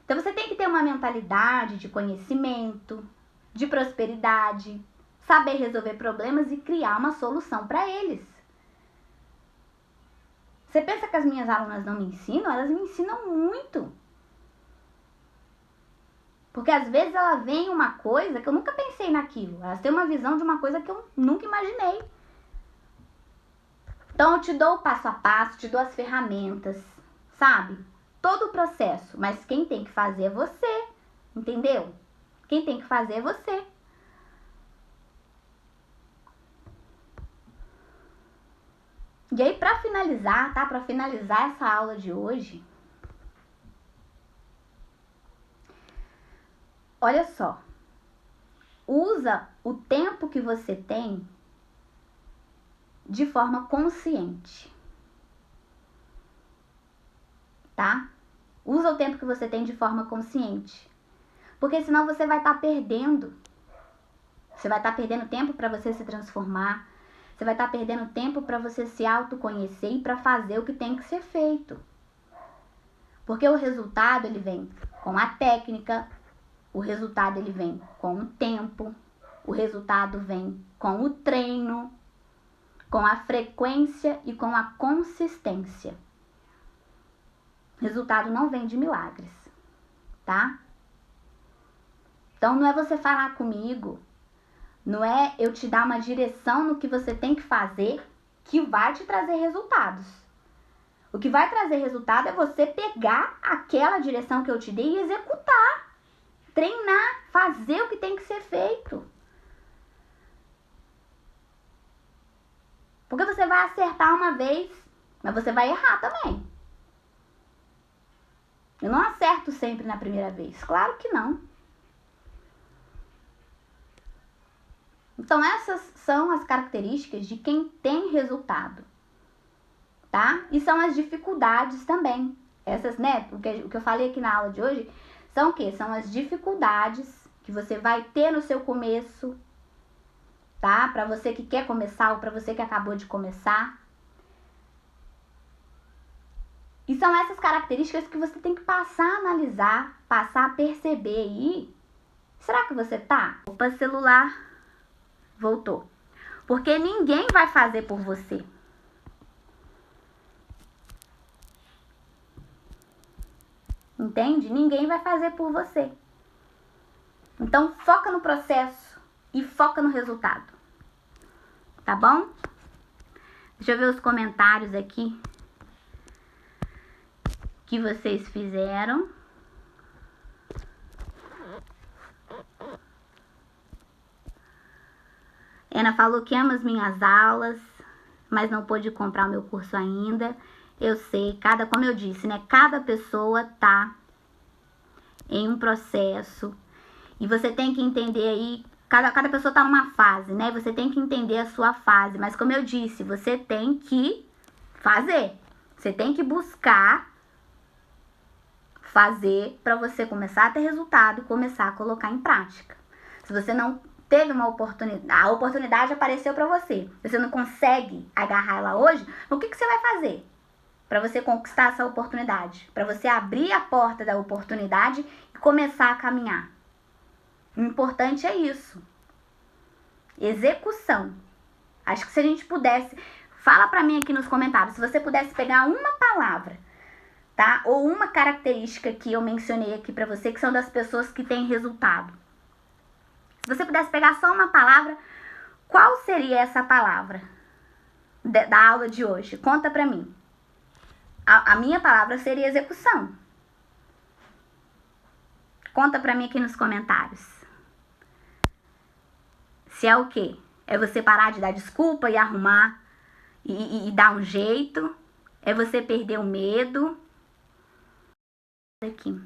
Então você tem que ter uma mentalidade de conhecimento, de prosperidade, saber resolver problemas e criar uma solução para eles. Você pensa que as minhas alunas não me ensinam? Elas me ensinam muito. Porque às vezes ela vem uma coisa que eu nunca pensei naquilo. Elas têm uma visão de uma coisa que eu nunca imaginei. Então eu te dou o passo a passo, te dou as ferramentas, sabe? Todo o processo. Mas quem tem que fazer é você, entendeu? Quem tem que fazer é você. E aí, pra finalizar, tá? Pra finalizar essa aula de hoje, olha só, usa o tempo que você tem de forma consciente, tá? Usa o tempo que você tem de forma consciente, porque senão você vai estar perdendo. Você vai estar perdendo tempo para você se transformar, você vai estar perdendo tempo para você se autoconhecer e para fazer o que tem que ser feito. Porque o resultado, ele vem com a técnica, o resultado ele vem com o tempo, o resultado vem com o treino, com a frequência e com a consistência. Resultado não vem de milagres, tá? Então não é você falar comigo, não é eu te dar uma direção no que você tem que fazer que vai te trazer resultados. O que vai trazer resultado é você pegar aquela direção que eu te dei e executar. Treinar, fazer o que tem que ser feito. Porque você vai acertar uma vez, mas você vai errar também. Eu não acerto sempre na primeira vez, claro que não. Então, essas são as características de quem tem resultado, tá? E são as dificuldades também. Essas, né, o que eu falei aqui na aula de hoje, são o quê? São as dificuldades que você vai ter no seu começo, tá? Para você que quer começar ou para você que acabou de começar. E são essas características que você tem que passar a analisar, passar a perceber aí. Será que você tá? Opa, celular voltou. Porque ninguém vai fazer por você. Entende? Ninguém vai fazer por você. Então, foca no processo e foca no resultado. Tá bom? Deixa eu ver os comentários aqui que vocês fizeram. Ana falou que ama as minhas aulas, mas não pôde comprar o meu curso ainda. Eu sei, como eu disse, né? Cada pessoa tá em um processo e você tem que entender aí, cada pessoa tá numa fase, né? Você tem que entender a sua fase, mas como eu disse, você tem que fazer. Você tem que buscar fazer para você começar a ter resultado, começar a colocar em prática. Se você não teve uma oportunidade, a oportunidade apareceu para você, você não consegue agarrar ela hoje, o que você vai fazer para você conquistar essa oportunidade? Para você abrir a porta da oportunidade e começar a caminhar. O importante é isso. Execução. Acho que se a gente pudesse, fala para mim aqui nos comentários, se você pudesse pegar uma palavra, tá? Ou uma característica que eu mencionei aqui para você, que são das pessoas que têm resultado. Se você pudesse pegar só uma palavra, qual seria essa palavra da aula de hoje? Conta pra mim. A minha palavra seria execução. Conta pra mim aqui nos comentários. Se é o quê? É você parar de dar desculpa e arrumar e dar um jeito? É você perder o medo? Aqui.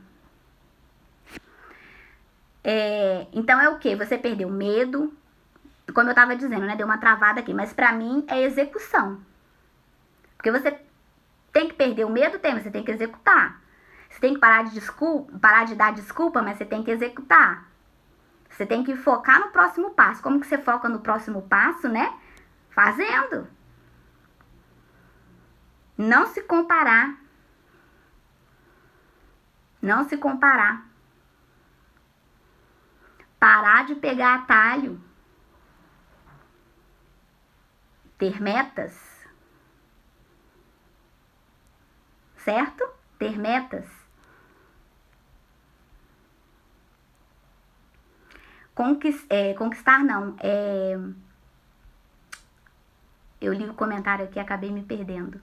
Então é o que? Você perdeu medo, como eu tava dizendo, né? Deu uma travada aqui, mas pra mim é execução. Porque você tem que perder o medo, você tem que executar. Você tem que parar de dar desculpa, mas você tem que executar. Você tem que focar no próximo passo. Como que você foca no próximo passo, né? Fazendo. Não se comparar. Não se comparar. Parar de pegar atalho. Ter metas. Certo? Ter metas. Conquistar não. Eu li o comentário aqui e acabei me perdendo.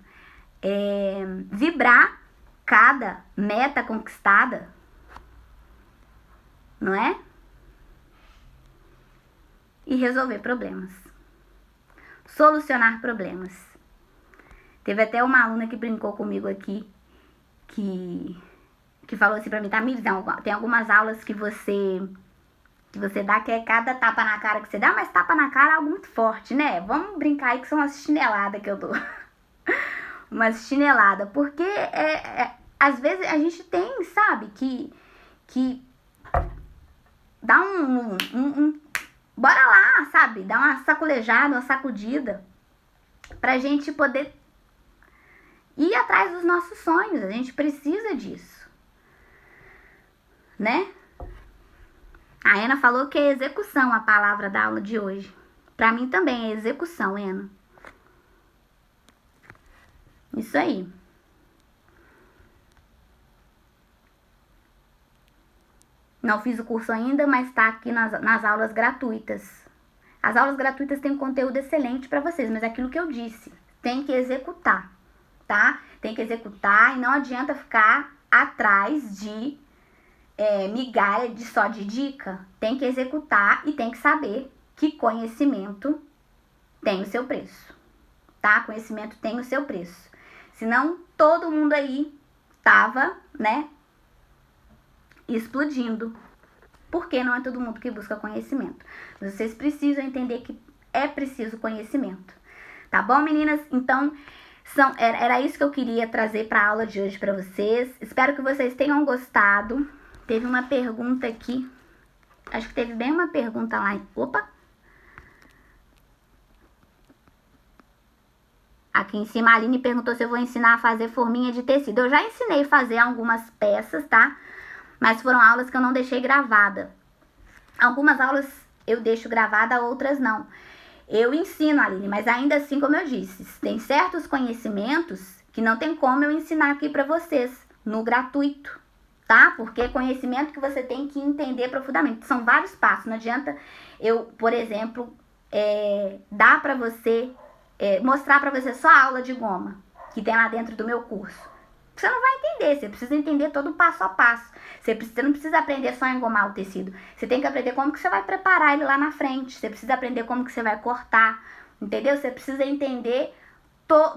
Vibrar cada meta conquistada. Não é? E resolver problemas. Solucionar problemas. Teve até uma aluna que brincou comigo aqui, que falou assim pra mim, Tamires, tem algumas aulas que você dá, que é cada tapa na cara que você dá, mas tapa na cara é algo muito forte, né? Vamos brincar aí que são umas chineladas que eu dou. Umas chineladas, porque às vezes a gente tem, sabe, que dá bora lá, sabe? Dá uma sacolejada, uma sacudida, pra gente poder ir atrás dos nossos sonhos. A gente precisa disso, né? A Ana falou que é execução a palavra da aula de hoje. Pra mim também é execução, Ana. Isso aí. Não fiz o curso ainda, mas tá aqui nas aulas gratuitas. As aulas gratuitas têm um conteúdo excelente para vocês, mas é aquilo que eu disse, tem que executar, tá? Tem que executar e não adianta ficar atrás de migalha só de dica. Tem que executar e tem que saber que conhecimento tem o seu preço, tá? Conhecimento tem o seu preço. Senão todo mundo aí tava, né, explodindo. porque não é todo mundo que busca conhecimento. Vocês precisam entender que é preciso conhecimento. Tá bom, meninas? Então, era isso que eu queria trazer para a aula de hoje para vocês. Espero que vocês tenham gostado. Teve uma pergunta aqui. Acho que teve bem uma pergunta lá. Opa! Aqui em cima a Aline perguntou se eu vou ensinar a fazer forminha de tecido. Eu já ensinei a fazer algumas peças, tá? Mas foram aulas que eu não deixei gravada. Algumas aulas eu deixo gravada, outras não. Eu ensino, Aline, mas ainda assim, como eu disse, tem certos conhecimentos que não tem como eu ensinar aqui pra vocês, no gratuito, tá? Porque é conhecimento que você tem que entender profundamente. São vários passos, não adianta eu, por exemplo, dar pra você... mostrar pra você só a aula de goma que tem lá dentro do meu curso. Você não vai entender, você precisa entender todo o passo a passo. Você não precisa aprender só a engomar o tecido. Você tem que aprender como que você vai preparar ele lá na frente. Você precisa aprender como que você vai cortar, entendeu? Você precisa entender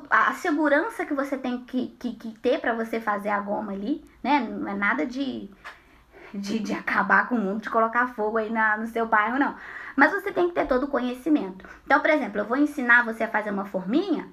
a segurança que você tem que ter pra você fazer a goma ali, né? Não é nada de acabar com o mundo, de colocar fogo aí no seu bairro, não. Mas você tem que ter todo o conhecimento. Então, por exemplo, eu vou ensinar você a fazer uma forminha,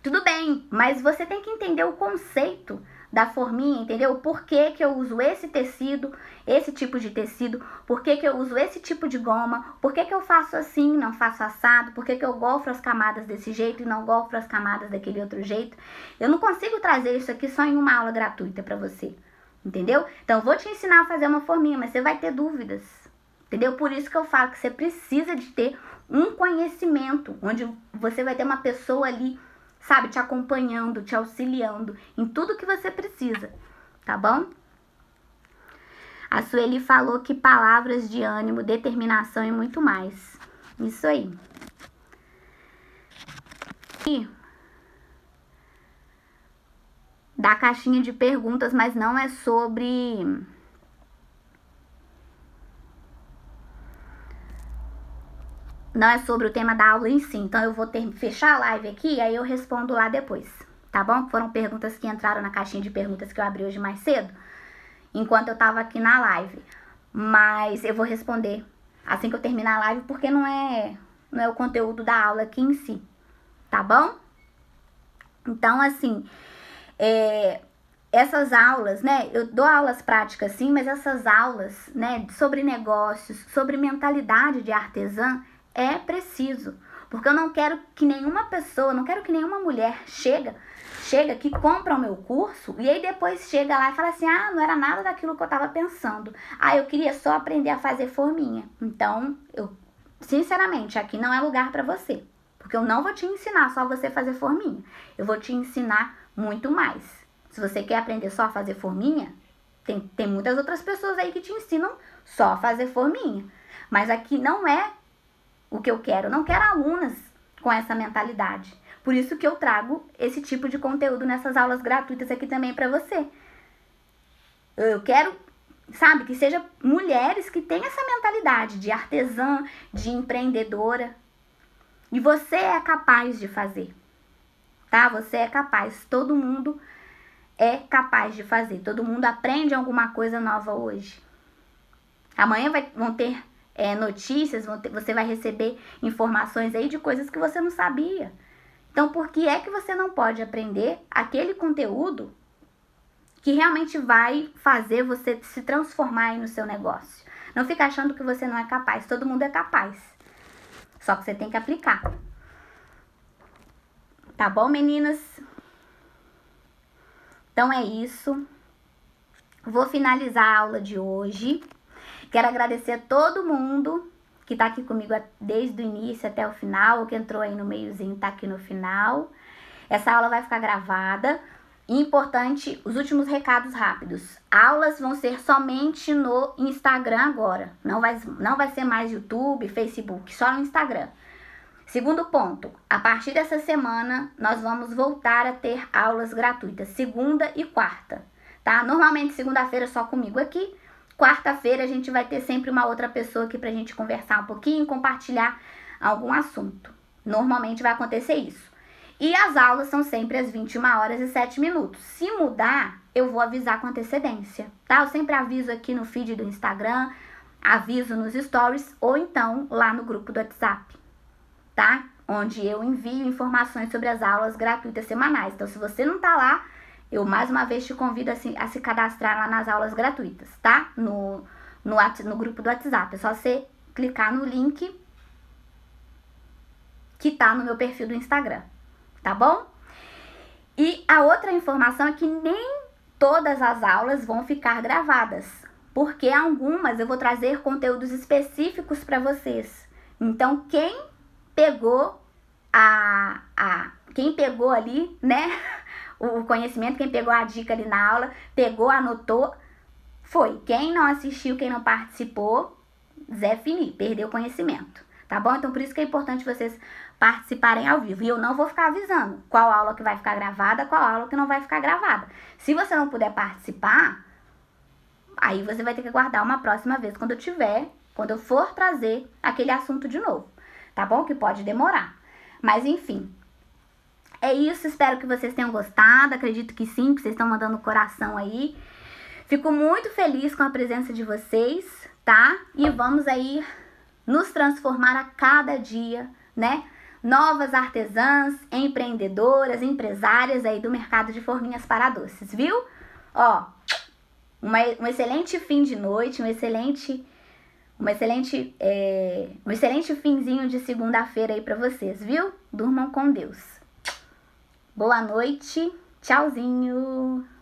tudo bem, mas você tem que entender o conceito da forminha, entendeu? O porquê que eu uso esse tecido, esse tipo de tecido, porquê que eu uso esse tipo de goma, porquê que eu faço assim, não faço assado, porquê que eu gofro as camadas desse jeito e não gofro as camadas daquele outro jeito. Eu não consigo trazer isso aqui só em uma aula gratuita pra você, entendeu? Então, eu vou te ensinar a fazer uma forminha, mas você vai ter dúvidas, entendeu? Por isso que eu falo que você precisa de ter um conhecimento, onde você vai ter uma pessoa ali, sabe, te acompanhando, te auxiliando em tudo que você precisa, tá bom? A Sueli falou que palavras de ânimo, determinação e muito mais. Isso aí. E da caixinha de perguntas, mas não é sobre... Não é sobre o tema da aula em si. Então, eu vou fechar a live aqui e aí eu respondo lá depois, tá bom? Foram perguntas que entraram na caixinha de perguntas que eu abri hoje mais cedo, enquanto eu tava aqui na live. Mas eu vou responder assim que eu terminar a live, porque não é o conteúdo da aula aqui em si, tá bom? Então, assim, essas aulas, né, eu dou aulas práticas sim, mas essas aulas, né, sobre negócios, sobre mentalidade de artesã, é preciso, porque eu não quero que nenhuma pessoa, não quero que nenhuma mulher chega que compra o meu curso e aí depois chega lá e fala assim, ah, não era nada daquilo que eu tava pensando, ah, eu queria só aprender a fazer forminha. Então, sinceramente, aqui não é lugar pra você, porque eu não vou te ensinar só você fazer forminha, eu vou te ensinar muito mais. Se você quer aprender só a fazer forminha, tem muitas outras pessoas aí que te ensinam só a fazer forminha, mas aqui não é o que eu quero, não quero alunas com essa mentalidade. Por isso que eu trago esse tipo de conteúdo nessas aulas gratuitas aqui também pra você. Eu quero, sabe, que seja mulheres que têm essa mentalidade de artesã, de empreendedora. E você é capaz de fazer, tá? Você é capaz, todo mundo é capaz de fazer. Todo mundo aprende alguma coisa nova hoje. Amanhã vão ter notícias, você vai receber informações aí de coisas que você não sabia. Então, por que é que você não pode aprender aquele conteúdo que realmente vai fazer você se transformar aí no seu negócio? Não fica achando que você não é capaz, todo mundo é capaz. Só que você tem que aplicar. Tá bom, meninas? Então é isso. Vou finalizar a aula de hoje. Quero agradecer a todo mundo que tá aqui comigo desde o início até o final, ou que entrou aí no meiozinho, tá aqui no final. Essa aula vai ficar gravada. E importante, os últimos recados rápidos. Aulas vão ser somente no Instagram agora. Não vai ser mais YouTube, Facebook, só no Instagram. Segundo ponto, a partir dessa semana, nós vamos voltar a ter aulas gratuitas, segunda e quarta, tá? Normalmente, segunda-feira só comigo aqui. Quarta-feira a gente vai ter sempre uma outra pessoa aqui pra gente conversar um pouquinho, compartilhar algum assunto. Normalmente vai acontecer isso. E as aulas são sempre às 21h07. Se mudar, eu vou avisar com antecedência, tá? Eu sempre aviso aqui no feed do Instagram, aviso nos stories ou então lá no grupo do WhatsApp, tá? Onde eu envio informações sobre as aulas gratuitas semanais. Então, se você não tá lá, eu mais uma vez te convido a se cadastrar lá nas aulas gratuitas, tá? No grupo do WhatsApp. É só você clicar no link que tá no meu perfil do Instagram, tá bom? E a outra informação é que nem todas as aulas vão ficar gravadas, porque algumas eu vou trazer conteúdos específicos para vocês. Então, quem pegou quem pegou ali, né, o conhecimento, quem pegou a dica ali na aula, pegou, anotou, foi. Quem não assistiu, quem não participou, Zé Fini, perdeu o conhecimento, tá bom? Então, por isso que é importante vocês participarem ao vivo. E eu não vou ficar avisando qual aula que vai ficar gravada, qual aula que não vai ficar gravada. Se você não puder participar, aí você vai ter que aguardar uma próxima vez, quando eu for trazer aquele assunto de novo, tá bom? Que pode demorar. Mas, enfim, é isso. Espero que vocês tenham gostado. Acredito que sim, que vocês estão mandando coração aí. Fico muito feliz com a presença de vocês, tá? E vamos aí nos transformar a cada dia, né? Novas artesãs, empreendedoras, empresárias aí do mercado de forminhas para doces, viu? Ó, um excelente fim de noite, um excelente finzinho de segunda-feira aí pra vocês, viu? Durmam com Deus. Boa noite, tchauzinho!